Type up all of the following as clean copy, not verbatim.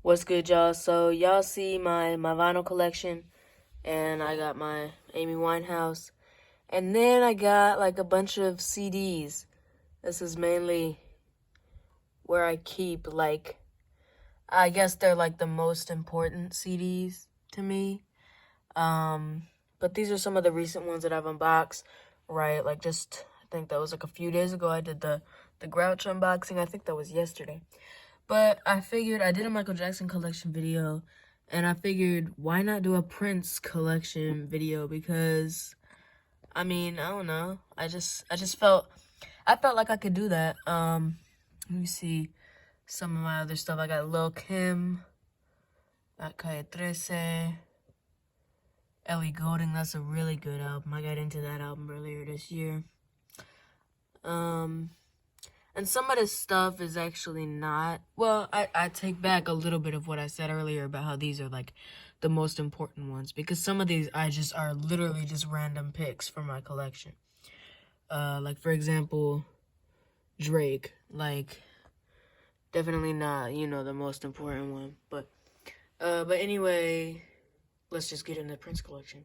What's good, y'all? So y'all see my vinyl collection, and I got my Amy Winehouse, and then I got like a bunch of CDs. This is mainly where I keep, like, I guess they're like the most important CDs to me. But these are some of the recent ones that I've unboxed, right? Like, just I think that was like a few days ago. I did the Grouch unboxing. I think that was yesterday. But I figured I did a Michael Jackson collection video, and I figured why not do a Prince collection video? Because I mean, I don't know. I just felt like I could do that. Let me see some of my other stuff. I got Lil Kim, got Calle 13, Ellie Goulding. That's a really good album. I got into that album earlier this year. And some of this stuff is actually not, well, I take back a little bit of what I said earlier about how these are like the most important ones, because some of these are literally just random picks from my collection. Like, for example, Drake, like, definitely not, the most important one, but anyway, let's just get into the Prince collection.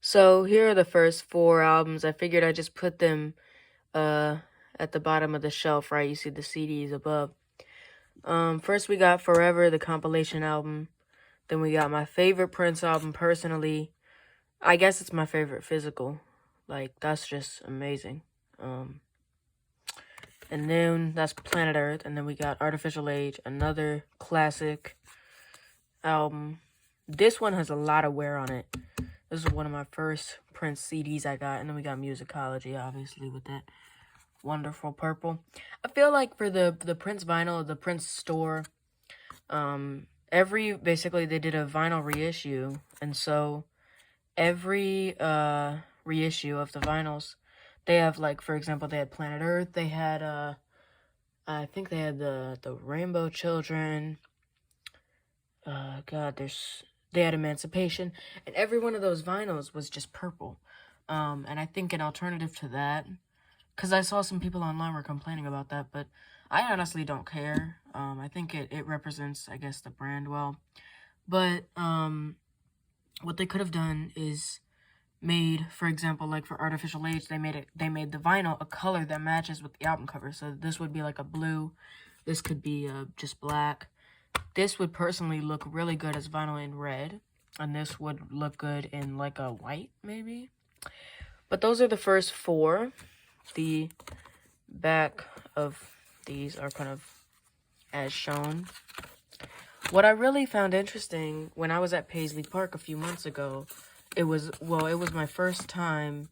So here are the first 4 albums. I figured I'd just put them, at the bottom of the shelf, right? You see the CDs above. First we got Forever, the compilation album. Then we got my favorite Prince album personally. I guess it's my favorite physical. Like, that's just amazing. And then that's Planet Earth. And then we got Artificial Age, another classic album. This one has a lot of wear on it. This is one of my first Prince CDs I got. And then we got Musicology, obviously, with that wonderful purple. I feel like for the Prince vinyl, the Prince store, basically they did a vinyl reissue, and so every reissue of the vinyls, they have, like, for example, they had Planet Earth, they had I think they had the Rainbow Children, they had Emancipation, and every one of those vinyls was just purple. And I think an alternative to that, because I saw some people online were complaining about that, but I honestly don't care. I think it represents, I guess, the brand well. But what they could have done is made, for example, like for Artificial Age, they made the vinyl a color that matches with the album cover. So this would be like a blue. This could be just black. This would personally look really good as vinyl in red, and this would look good in like a white, maybe. But those are the first 4. The back of these are kind of as shown. What I really found interesting when I was at Paisley Park a few months ago, it was my first time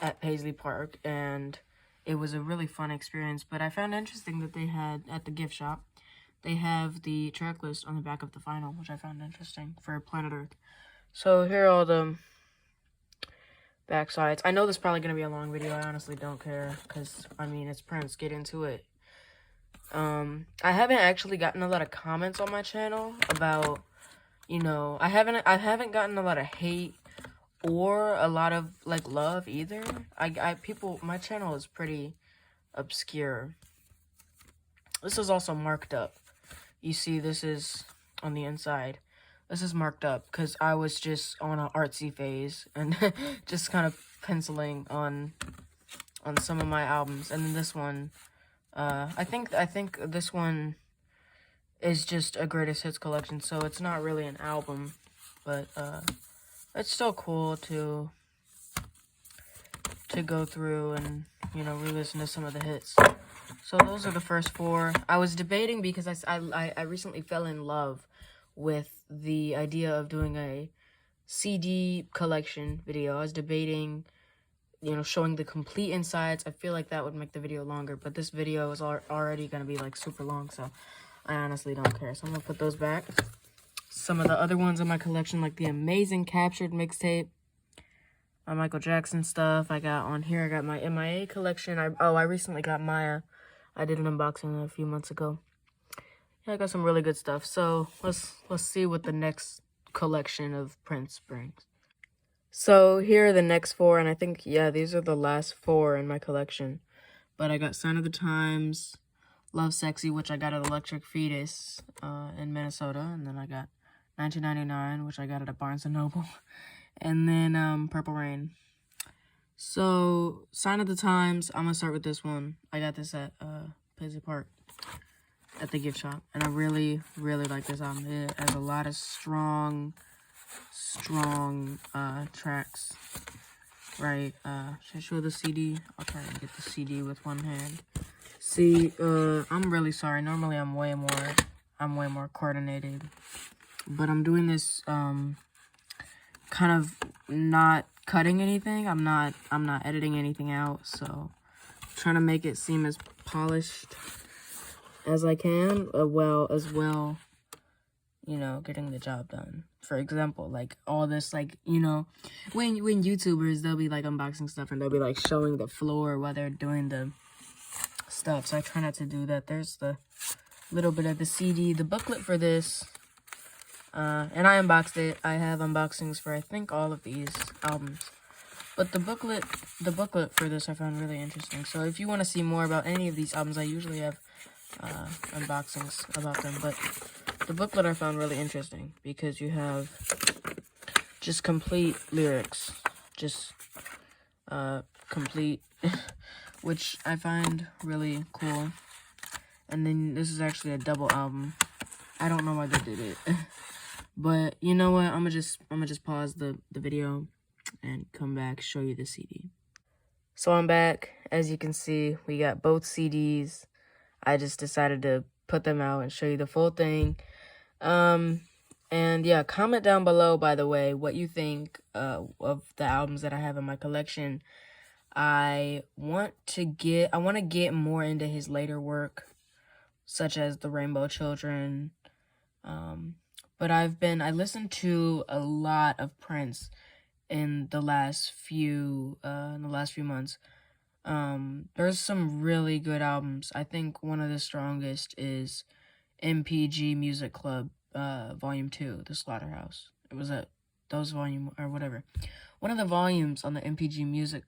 at Paisley Park, and it was a really fun experience. But I found interesting that they had, at the gift shop, they have the track list on the back of the vinyl, which I found interesting for Planet Earth. So here are all the back sides. I know this is probably going to be a long video. I honestly don't care, because, I mean, it's Prince. Get into it. I haven't actually gotten a lot of comments on my channel about, I haven't gotten a lot of hate or a lot of, like, love either. My channel is pretty obscure. This is also marked up. You see, this is on the inside. This is marked up because I was just on an artsy phase and just kind of penciling on some of my albums. And then this one, I think this one is just a greatest hits collection, so it's not really an album, but it's still cool to go through and, re-listen to some of the hits. So those are the first 4. I was debating because I recently fell in love with the idea of doing a CD collection video. I was debating, showing the complete insides. I feel like that would make the video longer, but this video is already going to be, like, super long, so I honestly don't care. So I'm going to put those back. Some of the other ones in my collection, like the Amazing Captured mixtape, my Michael Jackson stuff. I got on here, I got my MIA collection. I recently got Maya. I did an unboxing a few months ago. Yeah, I got some really good stuff. So let's see what the next collection of Prince brings. So here are the next 4, and I think, yeah, these are the last 4 in my collection. But I got Sign of the Times, Love Sexy, which I got at Electric Fetus in Minnesota. And then I got 1999, which I got at a Barnes & Noble. And then Purple Rain. So, Sign of the Times, I'm going to start with this one. I got this at Paisley Park at the gift shop. And I really, really like this album. It has a lot of strong tracks. Right, should I show the CD? I'll try to get the CD with one hand. See, I'm really sorry. Normally I'm way more coordinated. But I'm doing this, kind of not cutting anything. I'm not editing anything out, so I'm trying to make it seem as polished as I can, you know, getting the job done. For example, like, all this, like, you know, when YouTubers, they'll be, like, unboxing stuff, and they'll be, like, showing the floor while they're doing the stuff, so I try not to do that. There's the little bit of the CD, the booklet for this, and I unboxed it. I have unboxings for, I think, all of these albums, but the booklet for this I found really interesting, so if you want to see more about any of these albums, I usually have unboxings about them, but the booklet I found really interesting because you have just complete lyrics, just complete, which I find really cool. And then this is actually a double album. I don't know why they did it, but you know what? I'm gonna just pause the video and come back, show you the CD. So I'm back. As you can see, we got both CDs. I just decided to put them out and show you the full thing. And yeah, comment down below, by the way, what you think of the albums that I have in my collection. I want to get more into his later work, such as The Rainbow Children. But I listened to a lot of Prince in the last few months. There's some really good albums. I think one of the strongest is MPG Music Club, Volume 2, The Slaughterhouse. It was those volume, or whatever. One of the volumes on the MPG Music,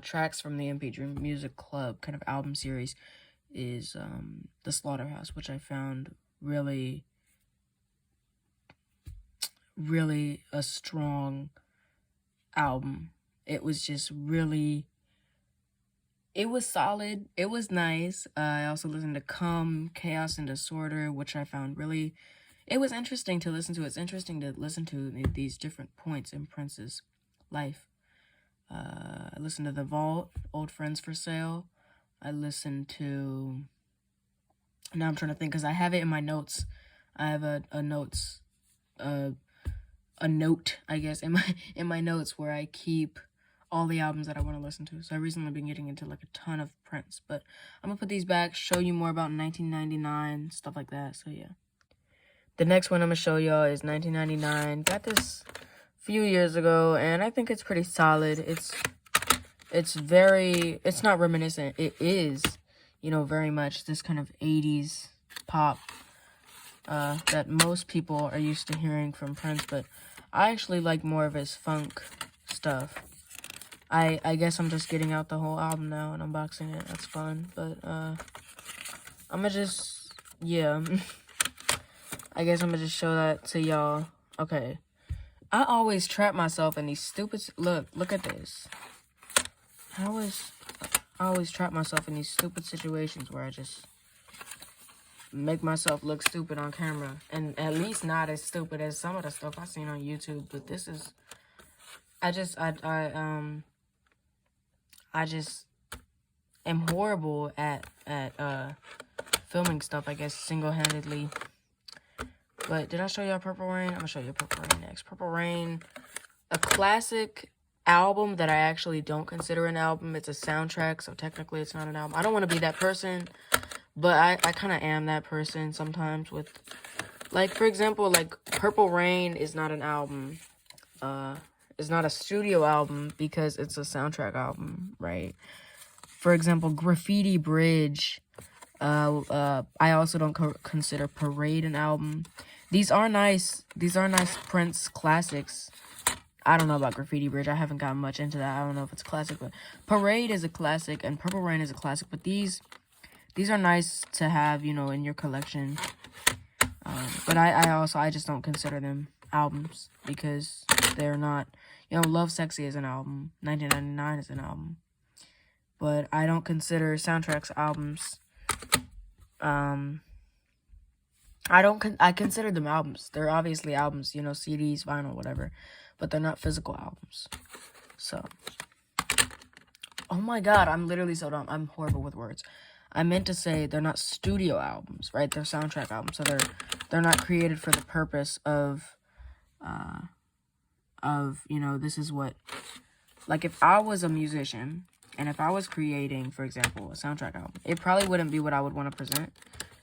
tracks from the MPG Music Club kind of album series is, The Slaughterhouse, which I found really, really a strong album. It was just really... It was solid. It was nice. I also listened to Come, Chaos and Disorder, which I found really... It was interesting to listen to. It's interesting to listen to these different points in Prince's life. I listened to The Vault, Old Friends for Sale. I listened to... Now I'm trying to think, because I have it in my notes. I have a note, I guess, in my notes where I keep all the albums that I want to listen to. So I recently been getting into like a ton of Prince, but I'm gonna put these back, show you more about 1999, stuff like that. So yeah, the next one I'm gonna show y'all is 1999. Got this a few years ago, and I think it's pretty solid. It's not reminiscent. It is, you know, very much this kind of 80s pop that most people are used to hearing from Prince, but I actually like more of his funk stuff. I guess I'm just getting out the whole album now and unboxing it. That's fun. But, I'm gonna just, yeah. I guess I'm gonna just show that to y'all. Okay. I always trap myself in these stupid, look at this. I always trap myself in these stupid situations where I just make myself look stupid on camera. And at least not as stupid as some of the stuff I've seen on YouTube. But this is, I just am horrible at filming stuff, I guess, single-handedly. But did I show y'all Purple Rain? I'm gonna show you Purple Rain next. Purple Rain, a classic album that I actually don't consider an album. It's a soundtrack, so technically it's not an album. I don't want to be that person, but I kind of am that person sometimes with, like, for example, like, Purple Rain is not an album. It's not a studio album because it's a soundtrack album, right? For example, Graffiti Bridge. I also don't consider Parade an album. These are nice Prince classics. I don't know about Graffiti Bridge. I haven't gotten much into that. I don't know if it's a classic, but Parade is a classic and Purple Rain is a classic. But these these are nice to have, you know, in your collection. But I just don't consider them albums because they're not, you know, Love Sexy is an album, 1999 is an album. But I don't consider soundtracks albums. I consider them albums. They're obviously albums, you know, CDs, vinyl, whatever. But they're not physical albums. So, oh my god, I'm literally so dumb. I'm horrible with words. I meant to say they're not studio albums, right? They're soundtrack albums. So they're not created for the purpose of, you know, this is what, like, if I was a musician and if I was creating, for example, a soundtrack album, it probably wouldn't be what I would want to present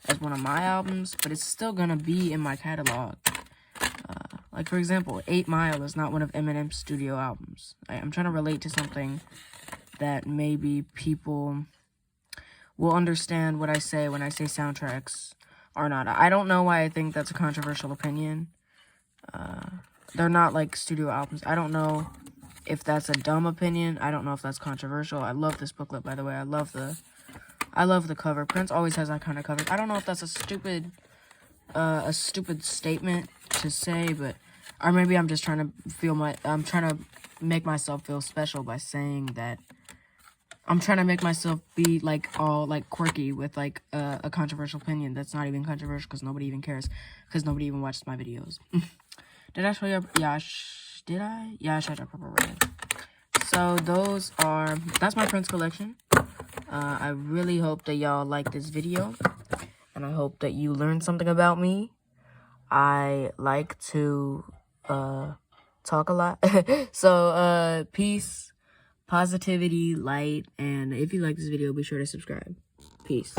as one of my albums, but it's still gonna be in my catalog. Like, for example, 8 Mile is not one of Eminem's studio albums. I'm trying to relate to something that maybe people will understand what I say when I say soundtracks are not. I don't know why I think that's a controversial opinion. They're not, like, studio albums. I don't know if that's a dumb opinion. I don't know if that's controversial. I love this booklet, by the way. I love the cover. Prince always has that kind of cover. I don't know if that's a stupid statement to say, but, or maybe I'm just trying to make myself feel special by saying that. I'm trying to make myself be, like, all, like, quirky with, like, a controversial opinion that's not even controversial because nobody even cares, because nobody even watches my videos. Did I show you? Yeah, did I? Yeah, I showed you Purple Rain. So that's my Prince collection. I really hope that y'all like this video, and I hope that you learned something about me. I like to talk a lot. So peace, positivity, light, and if you like this video, be sure to subscribe. Peace.